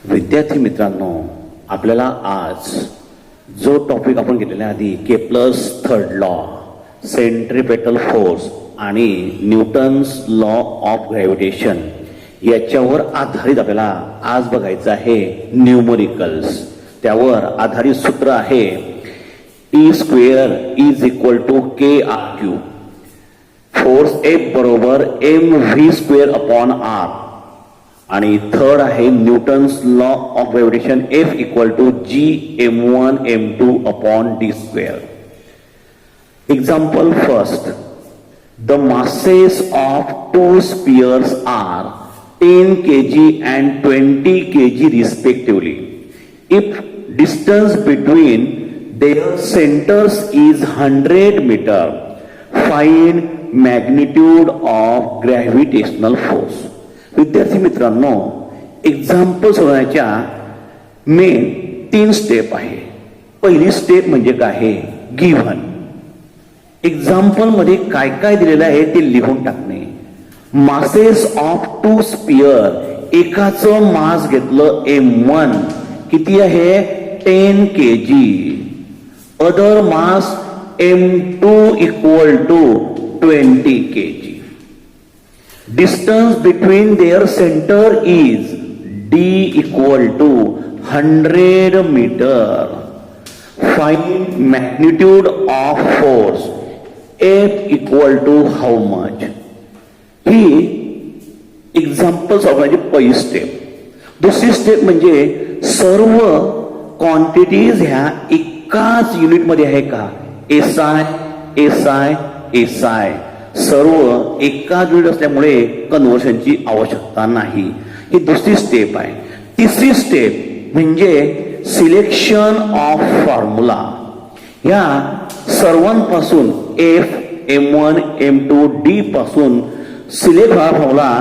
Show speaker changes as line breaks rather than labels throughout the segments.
विद्यार्थी मित्रांनो, आपल्याला आज जो टॉपिक आपण घेतलेला आधी Kepler's third law, centripetal force आणि न्यूटन्स लॉ ऑफ ग्रॅव्हिटेशन याच्यावर आधारित आपल्याला आज बघायचं आहे न्यूमरिकल्स. त्यावर आधारित सूत्र आहे E square is equal to k r cube. Force F बरोबर mv स्क्वेअर अपॉन r. आणि थर्ड आहे Newton's law of gravitation F equal to g m1 m2 upon d square. Example first, the masses of two spheres are 10 kg and 20 kg respectively. If distance between their centers is 100 meter, find magnitude of gravitational force. विद्यार्थी मित्रांनो, example सोडवण्याच्या main 3 step आहे. पहिली step म्हणजे काय आहे, given. Example मध्ये काय काय दिलेलं आहे ते लिहून टाकणे. मासेस ऑफ टू स्पियर, एकाचं मास घेतलं m1 किती आहे 10 kg. Other mass m2 equal to 20 kg. Distance between their center is d equal to 100 meter. Find magnitude of force F equal to how much. ही एक्झाम्पल सोडवण्याची पहिली step. दुसरी step म्हणजे सर्व quantities ह्या एकाच युनिट मध्ये आहे का, SI SI SI सर्व एकाच युनिट असल्यामुळे कन्व्हर्शनची आवश्यकता नाही. ही दुसरी स्टेप आहे. तिसरी स्टेप म्हणजे सिलेक्शन ऑफ फॉर्म्युला. या सर्वांपासून F m1 m2 d पासून सिलेक्ट हा formula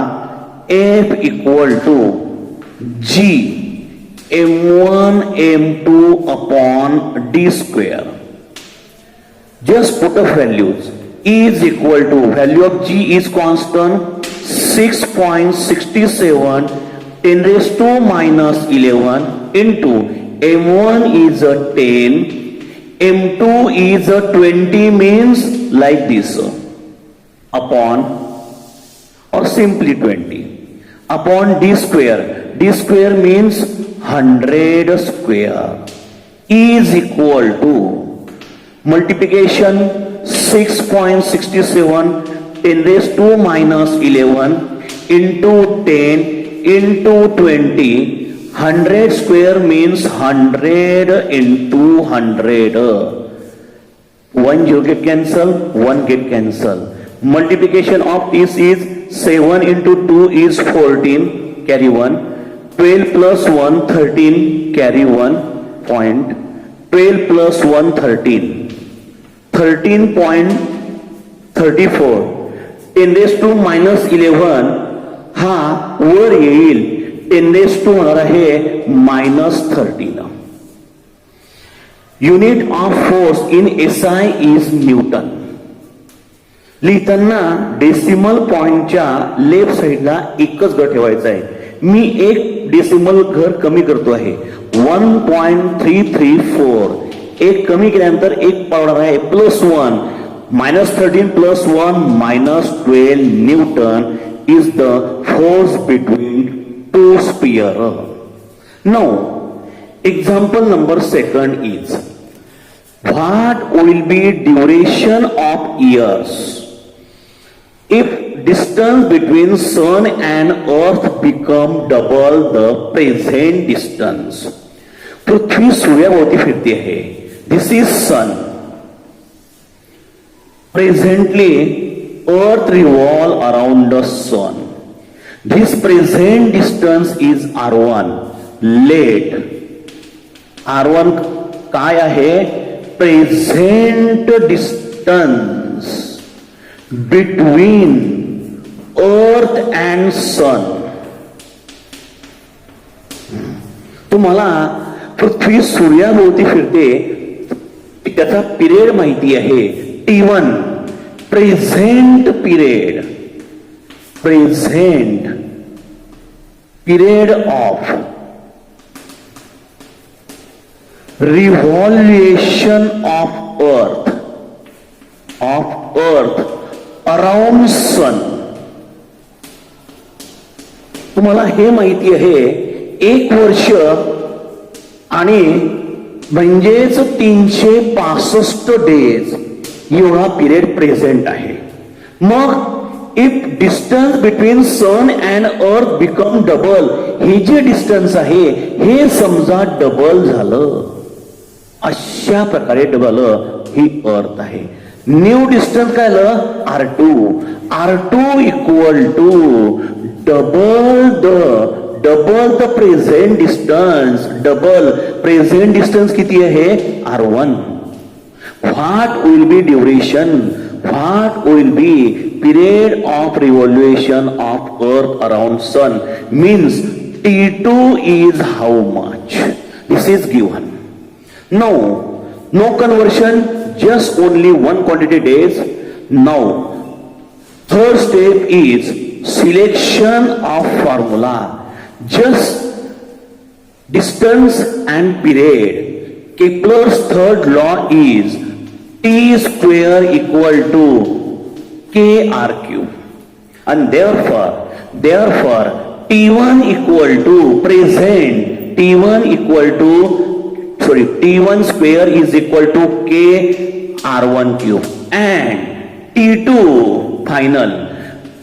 F equal to g m1 m2 upon d square. Just put of values. E is equal to value of G is constant 6.67 10 raised to minus 11 into M1 is a 10, M2 is a 20 means like this upon or simply 20 upon D square. D square means 100 square. E is equal to multiplication 6.67 10 raised to minus 11 into 10 into 20. 100 square means 100 into 100. 1 0 get cancel, 1 get cancel. Multiplication of this is 7 into 2 is 14, carry 1. 12 plus 1 13, carry 1 point. 12 plus 1 13. 13.34 10 raised to minus 11 हा वर येईल. 10 raised to होणार आहे -13. Unit of force in SI is Newton. लिहिताना decimal पॉइंटच्या left साइडला एकच घर ठेवायचा आहे. मी एक डेसिमल घर कमी करतो आहे 1.334. एक कमी केल्यानंतर एक पावणार आहे +1. -13 + 1 -12 newton is the force between two sphere. Now example number second is what will be duration of years if distance between sun and earth become double the present distance. पृथ्वी सूर्याभोवती फिरते आहे. This is sun. Presently, earth revolves around the sun. This present distance is R1. Let R1 काय आहे, present distance between earth and sun. तुम्हाला पृथ्वी सूर्याभोवती फिरते त्याचा पिरियड माहिती आहे T1. Present period of revolution of earth around sun. तुम्हाला हे माहिती आहे 1 वर्ष आणि म्हणजेच 365 डेज एवढा पिरियड प्रेझेंट आहे. मग if distance between sun and earth become double, हे जे डिस्टन्स आहे हे समजा डबल झालं, अशा प्रकारे डबल ही अर्थ आहे. न्यू डिस्टन्स काय आलं R2 equal to double the present distance. Double present distance किती आहे R1. What will be duration, what will be period of revolution of earth around sun, means T2 is how much? This is given. No conversion, just only one quantity days. Now third step is selection of formula. Just distance and period. Kepler's third law is T square equal to KRQ, and therefore T1 equal to present, T1 square is equal to KR1 cube, and T2 final,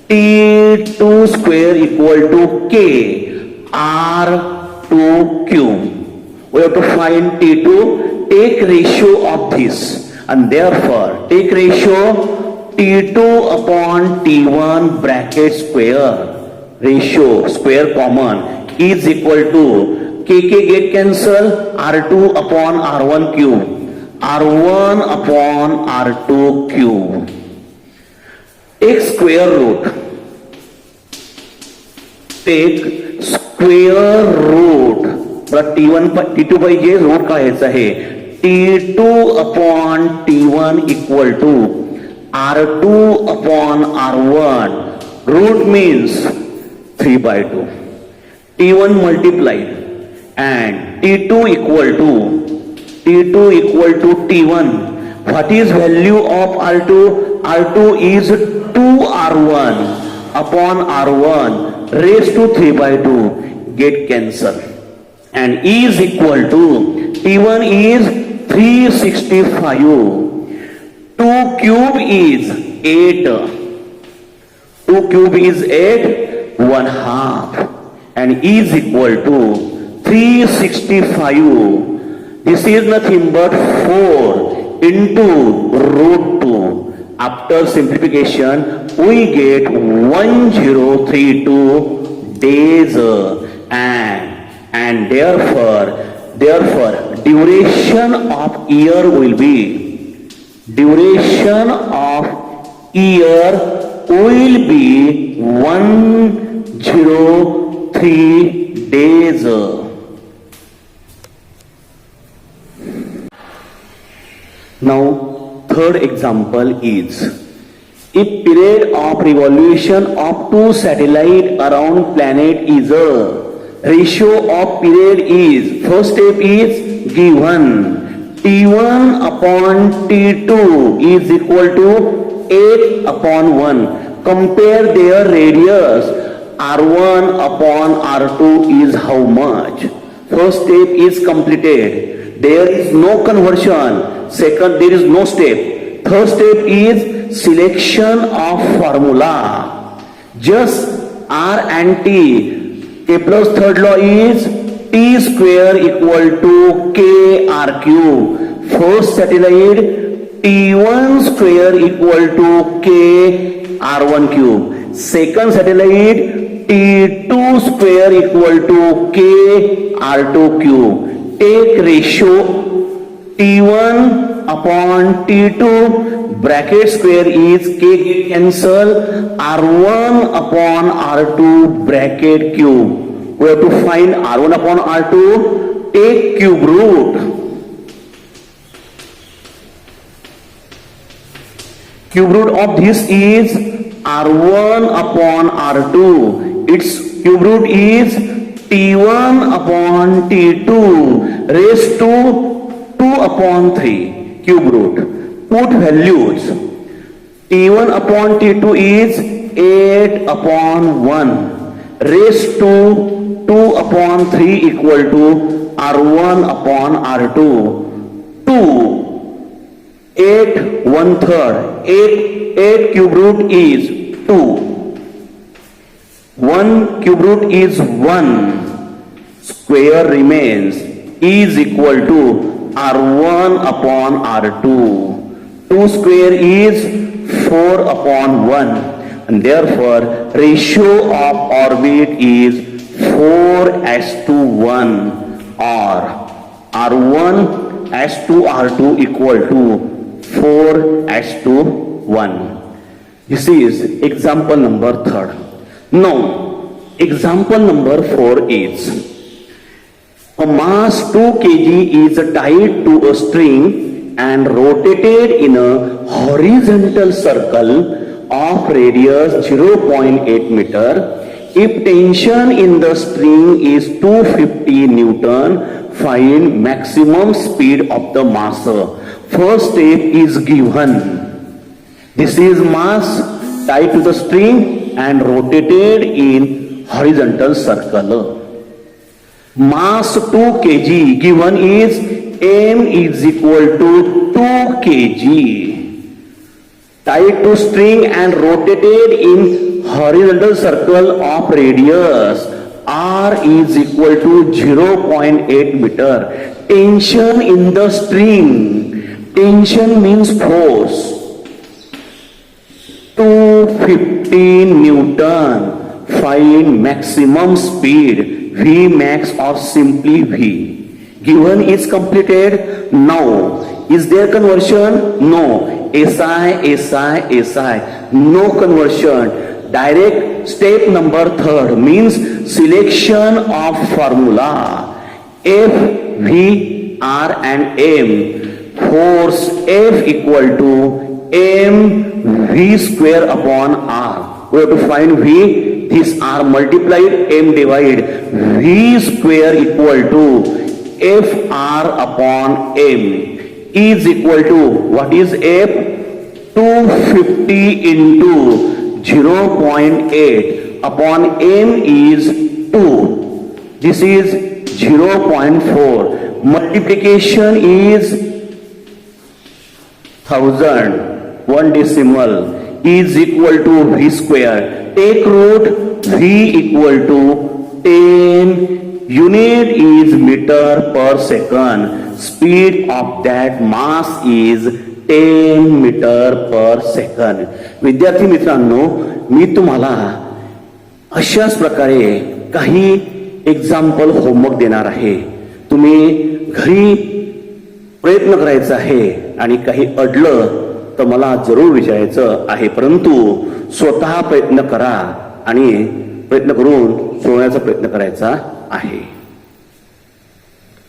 T2 square equal to KR2 cube. We have to find T2, take ratio of this, and therefore take ratio T2 upon T1 bracket square, ratio square common, is equal to KK get cancel, R2 upon R1 cube, R1 upon R2 cube. Take square root. Take square root. T1 T2 पाहिजे, root काढायचं आहे. T2 upon T1 equal to R2 upon R1, root means 3/2. T1 multiplied and T2 equal to T1. What is value of R2? R2 is 2R1 upon R1 raised to 3/2, get cancel, and is equal to T1 is 365. 2 cube is 8. 2 cube is 8, 1/2, and is equal to 365. This is nothing but 4 into root 2. After simplification, we get 1032 days, and therefore duration of year will be 103 days. Now third example is, if period of revolution of two satellites around planet is a ratio of period is, first step is given, T1 upon T2 is equal to 8 upon 1. Compare their radius. R1 upon R2 is how much? First step is completed. There is no conversion. Second, there is no step. Third step is selection of formula. Just R and T. Kepler's third law is T square equal to KR cube. First satellite, T1 square equal to KR1 cube. Second satellite, T2 square equal to KR2 cube. Take ratio T1 upon T2, bracket square is K get cancel, R1 upon R2 bracket cube. We have to find R1 upon R2, take cube root. Cube root of this is R1 upon R2. Its cube root is T1 upon T2 raised to 2/3 cube root. Put values. T1 upon T2 is 8/1 raised to 2/3 equal to R1 upon R2. 2, 8 1/3, 8 cube root is 2. 1 cube root is 1. Square remains is equal to R1 upon R2. 2 square is 4/1, and therefore ratio of orbit is 4:1, or R1 to R2 equal to 4:1. This is example number 3. Now, example number 4 is a mass 2 kg is tied to a string and rotated in a horizontal circle of radius 0.8 meter. If tension in the string is 250 Newton, find maximum speed of the mass. First step is given. This is mass tied to the string and rotated in horizontal circle. Mass 2 kg given is M is equal to 2 kg. Tied to string and rotated in horizontal circle of radius R is equal to 0.8 meter. Tension in the string. Tension means force. 250 Newton. Find maximum speed. V max or simply V. Given is completed. Now, is there conversion? No. SI. No conversion. Direct step number 3 means selection of formula. F, V, R and M. Force F equal to M V square upon R. We have to find V. This R multiplied M divided. V square equal to FR upon M is equal to, what is F? 250 into 0.8 upon M is 2. This is 0.4. Multiplication is 1000. 1 decimal is equal to V square. Take root. V equal to 10. Unit is meter per second. Speed of that mass is 10 meter per second. विद्यार्थी मित्रांनो, मी तुम्हाला अशाच प्रकारे काही example homework देणार आहे. तुम्ही घरी प्रयत्न करायचा आहे आणि काही अडलं तर मला जरूर विचारायचं आहे, परंतु स्वतः प्रयत्न करा आणि प्रयत्न करून सोडण्याचा प्रयत्न करायचा आहे.